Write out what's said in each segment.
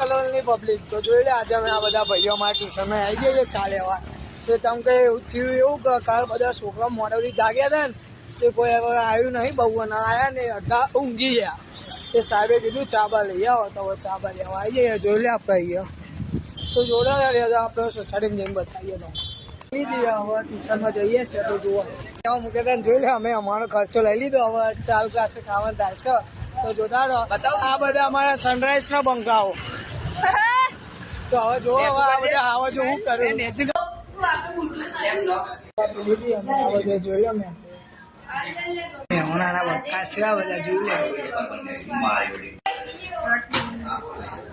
કલોલની public તો જોઈ લે આજે અમે આ બધા ભાઈઓ અમારા ટ્યુશનમાં આવી ગયા છે ચા લેવા તો તમ કે એવું થયું એવું કે કાલ બધા છોકરા મોડેલી જાગ્યા હતા ને તે કોઈ આવ્યું નહીં બહુ ના આવ્યા ને અડધા ઊંઘી ગયા તે સાહેબે કીધું ચા બા લઈ આવો તો ચા બા લેવા આવી જઈએ જોઈ લે આપણે અહીંયા તો જોડા રહ્યા આપણે સોસાયટીમાં જઈને બતાવીએ તો લીધી હવે ટ્યુશનમાં જઈએ છીએ તો જુઓ એવા મૂકે તને જોઈ લે અમે અમારો ખર્ચો લઈ લીધો હવે ચાલુ ક્લાસે ખાવાનું થાય છે તો જોતા રહો આ બધા અમારા સનરાઈઝ ના બંકાઓ તો હવે જો હવે આ બધા આવો જો હું કરું જોઈ લો મેં મહેમાના બંકા છે આ બધા જોઈ લે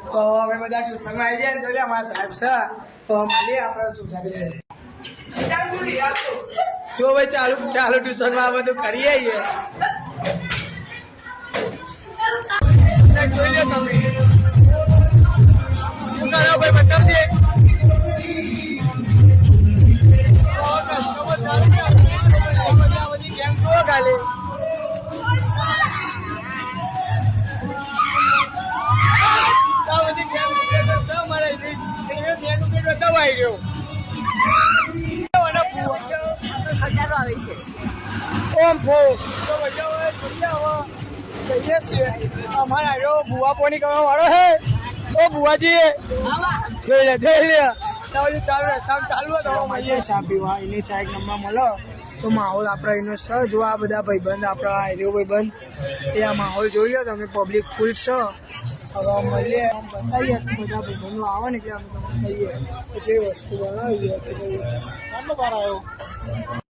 તો અમે બધા ટ્યુશનમાં આવી જાય જોઈ લે અમારા સાહેબ છે તો મળીએ આપણે સોસાયટી જો ભાઈ ચાલુ ટ્યુશનમાં આ બધું કરીએ જોઈ લે તમે શું કરો ભાઈ બતાવજે બધી ગેમ જુઓ ખાલી બધી ગેમ મારે બતાવાઈ ગયો અમારે આવ્યો ભૂવા પોની કરવા વાળો હે ઓ ભુવાજી જોઈ લે ચાલુ રસ્તા ચાલુ હતો મળીએ ચા પીવા એની ચા એક નંબર મળો તો માહોલ આપણે એનો છે જો આ બધા ભાઈબંધ આપણા એરિયો ભાઈબંધ એ આ માહોલ જોઈ લો તમે પબ્લિક ફૂલ છે હવે મળીએ બતાવીએ બધા ભાઈબંધો આવે ને એટલે અમે તમને કહીએ જે વસ્તુ બનાવીએ તો બહાર આવ્યો